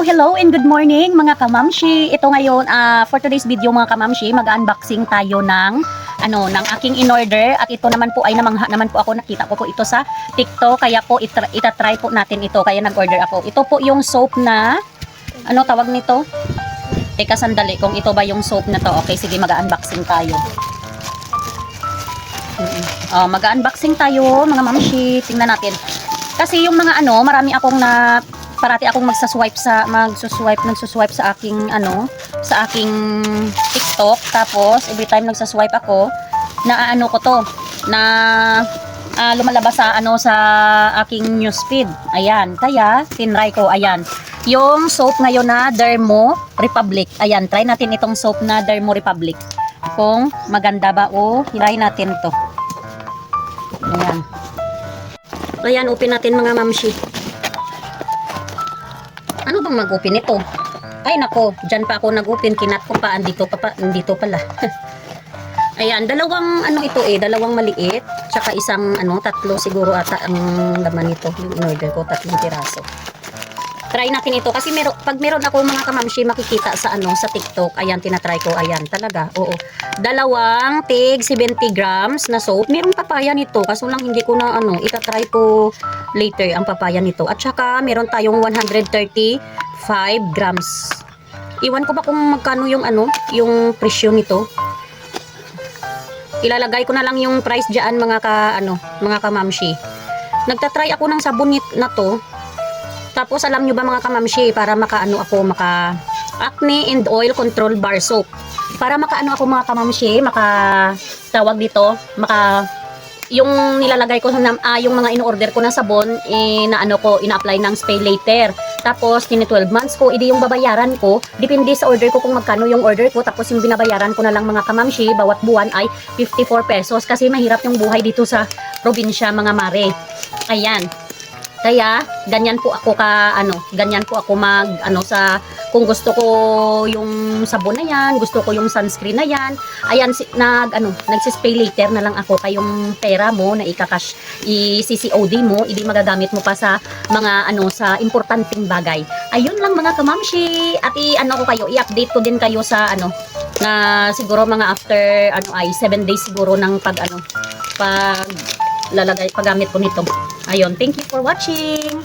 Hello and good morning mga kamamshi. Ito ngayon for today's video mga kamamshi, mag-unboxing tayo ng ng aking in-order at ito naman po ay namangha naman po ako, nakita ko po ito sa TikTok kaya po itatry po natin ito kaya nag-order ako. Ito po yung soap na tawag nito? Teka sandali kung ito ba yung soap na to. Okay, sige mag-unboxing tayo. Mag-unboxing tayo mga mamshi. Tingnan natin. Kasi yung mga marami akong parati akong nagsuswipe sa aking sa aking TikTok, tapos every time nagsuswipe ako na ko to na lumalabas sa sa aking newsfeed. Ayan, kaya tinry ko. Ayan, yung soap ngayon na Dermo Republic. Ayan, try natin itong soap na Dermo Republic. Kung maganda ba o try natin to. Ayan. Ayan, open natin mga mamshi. Ano bang mag-open ito? Ay nako, dyan pa ako nag-open. Kinat ko pa, andito pala. Ayan, dalawang dalawang maliit, tsaka isang tatlo siguro ata ang laman nito. Yung in-order ko, 3 piraso. Try natin ito kasi pag meron ako mga kamamshi makikita sa sa TikTok. Ayan, tinatry ko. Ayan, talaga. Oo. Dalawang tig 70 grams na soap. Merong papaya nito. Kaso lang hindi ko na itatry ko later ang papaya nito. At saka meron tayong 135 grams. Iwan ko ba kung magkano yung yung presyo nito. Ilalagay ko na lang yung price diyan mga kamamshi. Nagtatry ako ng sabon na to. Tapos alam nyo ba mga kamamshi, para maka acne and oil control bar soap. Para maka ako mga kamamshi, tawag dito, yung nilalagay ko yung mga in-order ko na sabon, ina-apply ng Stay Later. Tapos 12 months ko, yung babayaran ko, depende sa order ko kung magkano yung order ko. Tapos yung binabayaran ko na lang mga kamamshi, bawat buwan ay 54 pesos. Kasi mahirap yung buhay dito sa probinsya mga mare. Ayan. Kaya ganyan po ako kung gusto ko yung sabon na yan, gusto ko yung sunscreen na yan. Ayan, nagsispay later na lang ako. Kayong pera mo na ikakash, i-CCOD mo, hindi magagamit mo pa sa mga sa importanteng bagay. Ayun lang mga kamamshi. At i-update ko din kayo sa na siguro mga after 7 days siguro ng paggamit ko nito. Ayun, thank you for watching.